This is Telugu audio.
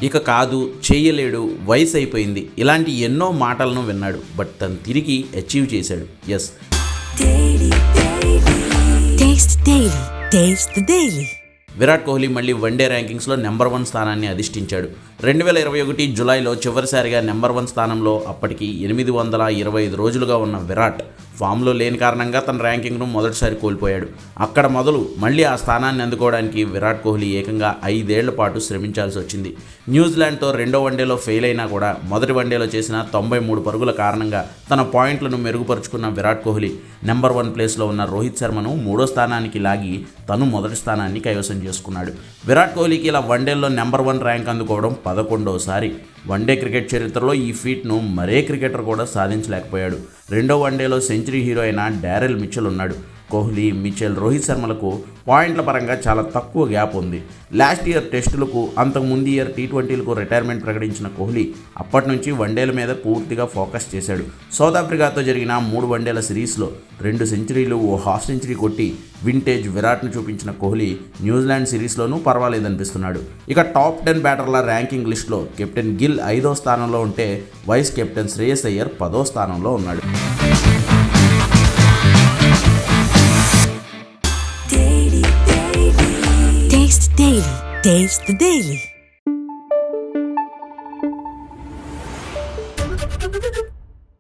ఇక కాదు, చేయలేడు, వయసు అయిపోయింది, ఇలాంటి ఎన్నో మాటలను విన్నాడు. బట్ తను తిరిగి అచీవ్ చేశాడు. ఎస్, విరాట్ కోహ్లీ మళ్ళీ వన్డే ర్యాంకింగ్స్లో నెంబర్ 1 స్థానాన్ని అధిష్ఠించాడు. 2021 జూలైలో చివరిసారిగా నెంబర్ 1 స్థానంలో అప్పటికి 825 రోజులుగా ఉన్న విరాట్ ఫామ్లో లేని కారణంగా తన ర్యాంకింగ్ను మొదటిసారి కోల్పోయాడు. అక్కడ మొదలు మళ్ళీ ఆ స్థానాన్ని అందుకోవడానికి విరాట్ కోహ్లీ ఏకంగా 5 ఏళ్ల పాటు శ్రమించాల్సి వచ్చింది. న్యూజిలాండ్తో రెండో వన్డేలో ఫెయిల్ అయినా కూడా మొదటి వన్డేలో చేసిన 93 పరుగుల కారణంగా తన పాయింట్లను మెరుగుపరుచుకున్న విరాట్ కోహ్లీ నెంబర్ 1 ప్లేస్లో ఉన్న రోహిత్ శర్మను 3వ స్థానానికి లాగి తను మొదటి స్థానాన్ని కైవసం చేసుకున్నాడు. విరాట్ కోహ్లీకి ఇలా వన్డేల్లో నెంబర్ 1 ర్యాంక్ అందుకోవడం 11వసారి. వన్డే క్రికెట్ చరిత్రలో ఈ ఫీట్ను మరే క్రికెటర్ కూడా సాధించలేకపోయాడు. రెండో వన్డేలో సెంచరీ హీరో అయిన డారెల్ మిచెల్ ఉన్నాడు. కోహ్లీ, మిచెల్, రోహిత్ శర్మలకు పాయింట్ల పరంగా చాలా తక్కువ గ్యాప్ ఉంది. లాస్ట్ ఇయర్ టెస్టులకు, అంతకుముందు ఇయర్ టీ20లకు రిటైర్మెంట్ ప్రకటించిన కోహ్లీ అప్పటి నుంచి వన్డేల మీద పూర్తిగా ఫోకస్ చేశాడు. సౌత్ ఆఫ్రికాతో జరిగిన 3 వన్డేల సిరీస్లో 2 సెంచరీలు, ఓ హాఫ్ సెంచరీ కొట్టి వింటేజ్ విరాట్ను చూపించిన కోహ్లీ న్యూజిలాండ్ సిరీస్లోనూ పర్వాలేదనిపిస్తున్నాడు. ఇక టాప్ 10 బ్యాటర్ల ర్యాంకింగ్ లిస్టులో కెప్టెన్ గిల్ 5వ స్థానంలో ఉంటే వైస్ కెప్టెన్ శ్రేయస్ అయ్యర్ 10వ స్థానంలో ఉన్నాడు. Taste the Daily.